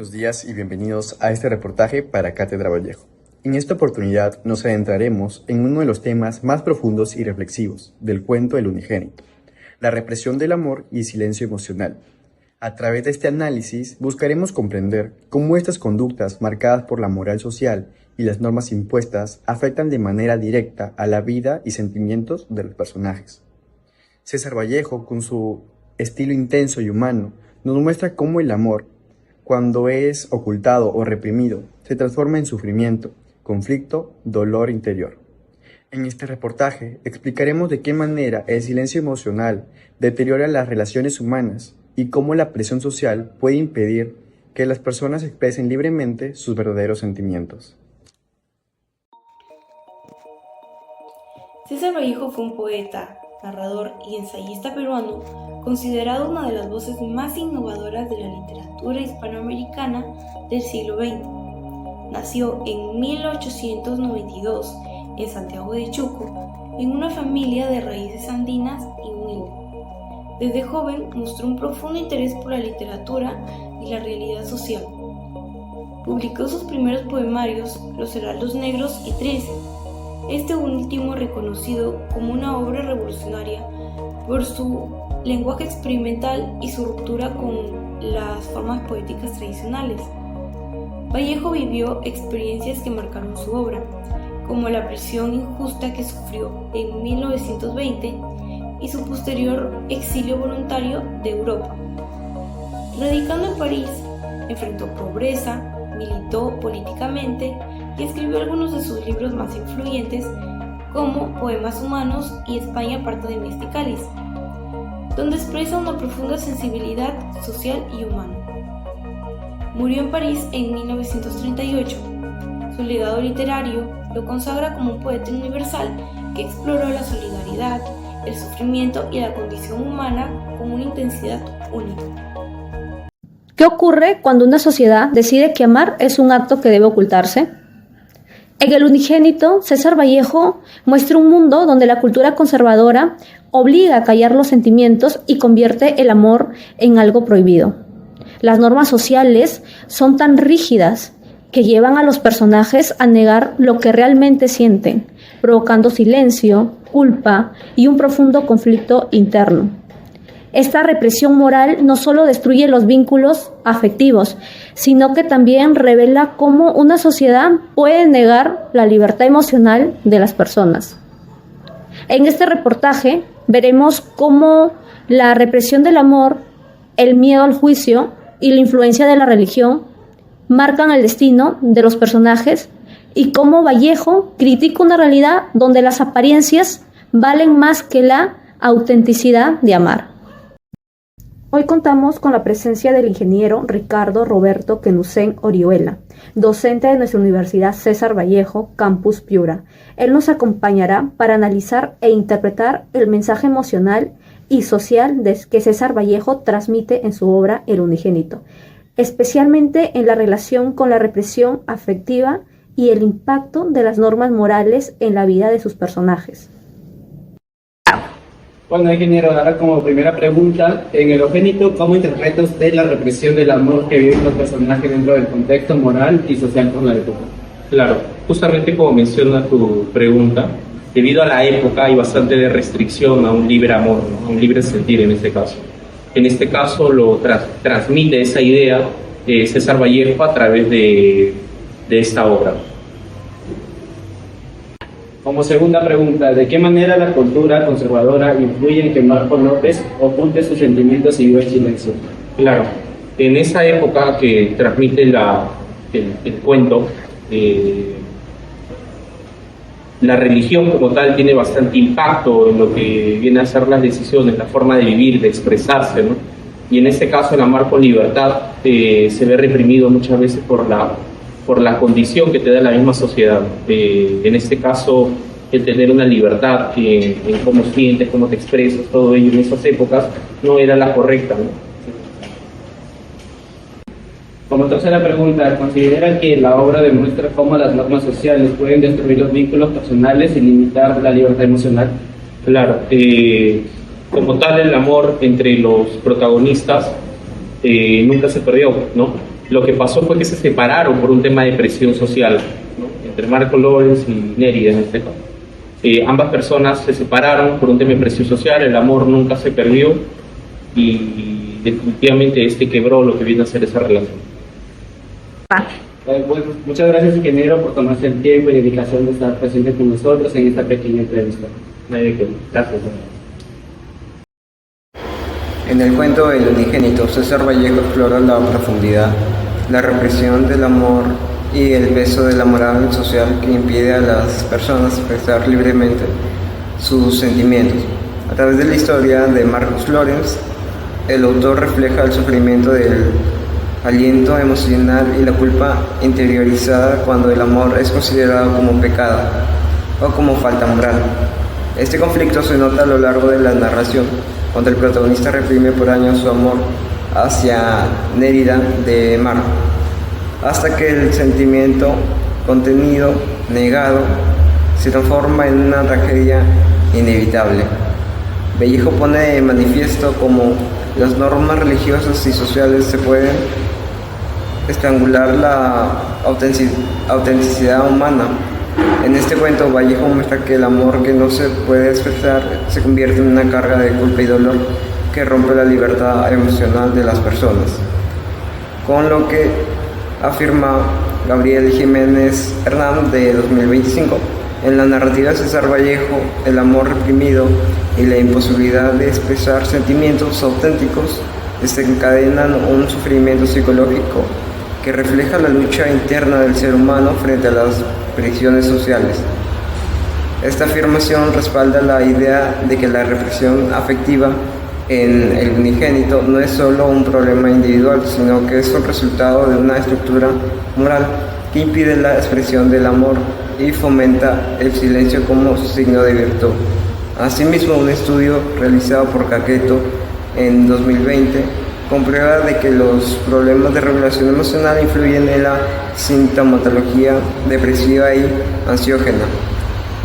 Buenos días y bienvenidos a este reportaje para Cátedra Vallejo. En esta oportunidad nos adentraremos en uno de los temas más profundos y reflexivos del cuento El Unigénito, la represión del amor y el silencio emocional. A través de este análisis buscaremos comprender cómo estas conductas marcadas por la moral social y las normas impuestas afectan de manera directa a la vida y sentimientos de los personajes. César Vallejo, con su estilo intenso y humano, nos muestra cómo el amor, cuando es ocultado o reprimido, se transforma en sufrimiento, conflicto, dolor interior. En este reportaje explicaremos de qué manera el silencio emocional deteriora las relaciones humanas y cómo la presión social puede impedir que las personas expresen libremente sus verdaderos sentimientos. César Vallejo fue un poeta, narrador y ensayista peruano considerado una de las voces más innovadoras de la literatura hispanoamericana del siglo XX. Nació en 1892 en Santiago de Chuco, en una familia de raíces andinas y humilde. Desde joven mostró un profundo interés por la literatura y la realidad social. Publicó sus primeros poemarios, Los Heraldos Negros y 13, este último reconocido como una obra revolucionaria por su lenguaje experimental y su ruptura con las formas poéticas tradicionales. Vallejo vivió experiencias que marcaron su obra, como la prisión injusta que sufrió en 1920 y su posterior exilio voluntario de Europa. Radicando en París, enfrentó pobreza, militó políticamente y escribió algunos de sus libros más influyentes, como Poemas Humanos y España parte de Mesticalis, donde expresa una profunda sensibilidad social y humana. Murió en París en 1938. Su legado literario lo consagra como un poeta universal que exploró la solidaridad, el sufrimiento y la condición humana con una intensidad única. ¿Qué ocurre cuando una sociedad decide que amar es un acto que debe ocultarse? En El Unigénito, César Vallejo muestra un mundo donde la cultura conservadora obliga a callar los sentimientos y convierte el amor en algo prohibido. Las normas sociales son tan rígidas que llevan a los personajes a negar lo que realmente sienten, provocando silencio, culpa y un profundo conflicto interno. Esta represión moral no solo destruye los vínculos afectivos, sino que también revela cómo una sociedad puede negar la libertad emocional de las personas. En este reportaje veremos cómo la represión del amor, el miedo al juicio y la influencia de la religión marcan el destino de los personajes y cómo Vallejo critica una realidad donde las apariencias valen más que la autenticidad de amar. Hoy contamos con la presencia del ingeniero Ricardo Roberto Quenucén Orihuela, docente de nuestra Universidad César Vallejo, Campus Piura. Él nos acompañará para analizar e interpretar el mensaje emocional y social que César Vallejo transmite en su obra El Unigénito, especialmente en la relación con la represión afectiva y el impacto de las normas morales en la vida de sus personajes. Bueno, ingeniero, ahora como primera pregunta, en El Unigénito, ¿cómo interpreta usted la represión del amor que viven los personajes dentro del contexto moral y social con la época? Claro, justamente como menciona tu pregunta, debido a la época hay bastante de restricción a un libre amor, ¿no? A un libre sentir en este caso. En este caso lo transmite esa idea César Vallejo a través de esta obra. Como segunda pregunta, ¿de qué manera la cultura conservadora influye en que Marco López oculte sus sentimientos y viva en silencio? Claro, en esa época que transmite el cuento, la religión como tal tiene bastante impacto en lo que viene a ser las decisiones, la forma de vivir, de expresarse, ¿no? Y en este caso el amar con libertad se ve reprimido muchas veces por la condición que te da la misma sociedad. En este caso, el tener una libertad en cómo sientes, cómo te expresas, todo ello en esas épocas no era la correcta, ¿no? Como tercera pregunta, ¿considera que la obra demuestra cómo las normas sociales pueden destruir los vínculos personales y limitar la libertad emocional? Claro, como tal el amor entre los protagonistas nunca se perdió, ¿no? Lo que pasó fue que se separaron por un tema de presión social, ¿no? Entre Marco Lorenz y Nérida en este caso. Ambas personas se separaron por un tema de presión social, el amor nunca se perdió y definitivamente quebró lo que viene a ser esa relación. Bueno, muchas gracias, ingeniero, por tomarse el tiempo y dedicación de estar presente con nosotros en esta pequeña entrevista. Gracias. En el cuento El unigénito, César Vallejo explora la profundidad, la represión del amor y el peso de la moral social que impide a las personas expresar libremente sus sentimientos. A través de la historia de Marcos Lorenz, el autor refleja el sufrimiento del aliento emocional y la culpa interiorizada cuando el amor es considerado como pecado o como falta moral. Este conflicto se nota a lo largo de la narración, cuando el protagonista reprime por años su amor hacia Nérida de Marco, hasta que el sentimiento contenido, negado, se transforma en una tragedia inevitable. Vallejo pone de manifiesto cómo las normas religiosas y sociales se pueden estrangular la autenticidad humana. En este cuento, Vallejo muestra que el amor que no se puede expresar se convierte en una carga de culpa y dolor que rompe la libertad emocional de las personas. Con lo que afirma Gabriel Jiménez Hernán de 2025, en la narrativa de César Vallejo, el amor reprimido y la imposibilidad de expresar sentimientos auténticos desencadenan un sufrimiento psicológico que refleja la lucha interna del ser humano frente a las presiones sociales. Esta afirmación respalda la idea de que la represión afectiva en el unigénito no es solo un problema individual, sino que es un resultado de una estructura moral que impide la expresión del amor y fomenta el silencio como signo de virtud. Asimismo, un estudio realizado por Caqueto en 2020 comprueba de que los problemas de regulación emocional influyen en la sintomatología depresiva y ansiógena.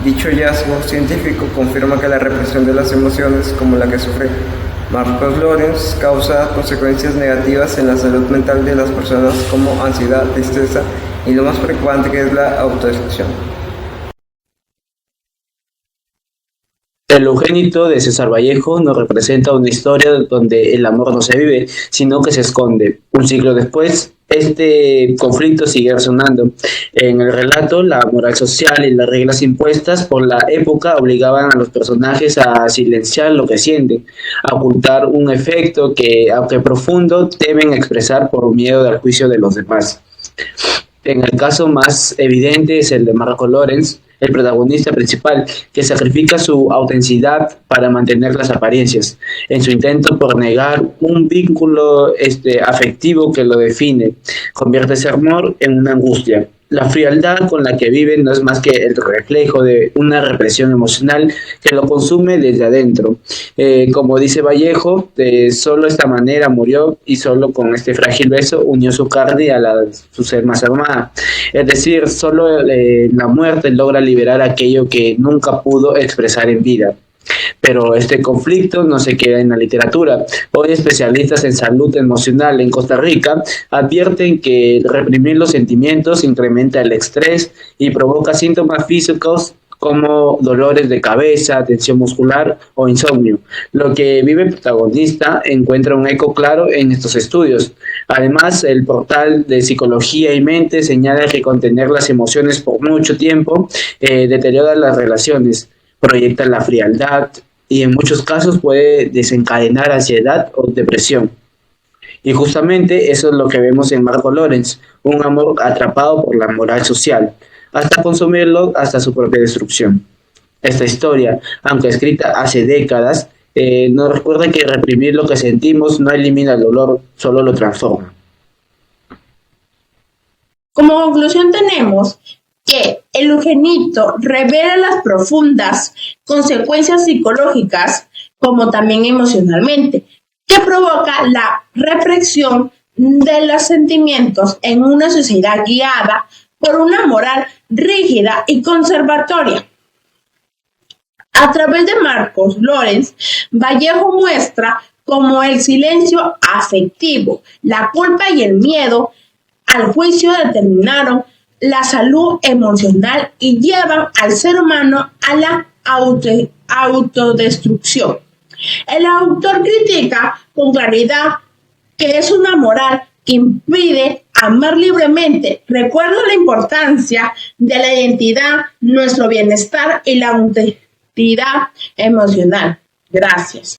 Dicho hallazgo científico confirma que la represión de las emociones, como la que sufre Marcos Lorenz, causa consecuencias negativas en la salud mental de las personas como ansiedad, tristeza y lo más preocupante que es la autodestrucción. El unigénito de César Vallejo nos representa una historia donde el amor no se vive, sino que se esconde. Un siglo después, este conflicto sigue resonando. En el relato, la moral social y las reglas impuestas por la época obligaban a los personajes a silenciar lo que sienten, a ocultar un efecto que, aunque profundo, deben expresar por miedo al juicio de los demás. En el caso más evidente es el de Marco Lorenz, el protagonista principal, que sacrifica su autenticidad para mantener las apariencias, en su intento por negar un vínculo afectivo que lo define, convierte ese amor en una angustia. La frialdad con la que vive no es más que el reflejo de una represión emocional que lo consume desde adentro. Como dice Vallejo, solo esta manera murió y solo con este frágil beso unió su carne a la de su ser más amada. Es decir, solo la muerte logra liberar aquello que nunca pudo expresar en vida. Pero este conflicto no se queda en la literatura. Hoy especialistas en salud emocional en Costa Rica advierten que reprimir los sentimientos incrementa el estrés y provoca síntomas físicos como dolores de cabeza, tensión muscular o insomnio. Lo que vive el protagonista encuentra un eco claro en estos estudios. Además, el portal de Psicología y Mente señala que contener las emociones por mucho tiempo deteriora las relaciones, proyecta la frialdad y en muchos casos puede desencadenar ansiedad o depresión. Y justamente eso es lo que vemos en Marco Lorenz, un amor atrapado por la moral social, hasta consumirlo hasta su propia destrucción. Esta historia, aunque escrita hace décadas, nos recuerda que reprimir lo que sentimos no elimina el dolor, solo lo transforma. Como conclusión tenemos que el unigénito revela las profundas consecuencias psicológicas como también emocionalmente, que provoca la represión de los sentimientos en una sociedad guiada por una moral rígida y conservatoria. A través de Marcos Lorenz, Vallejo muestra cómo el silencio afectivo, la culpa y el miedo al juicio determinaron la salud emocional y llevan al ser humano a la autodestrucción. El autor critica con claridad que es una moral que impide amar libremente. Recuerda la importancia de la identidad, nuestro bienestar y la identidad emocional. Gracias.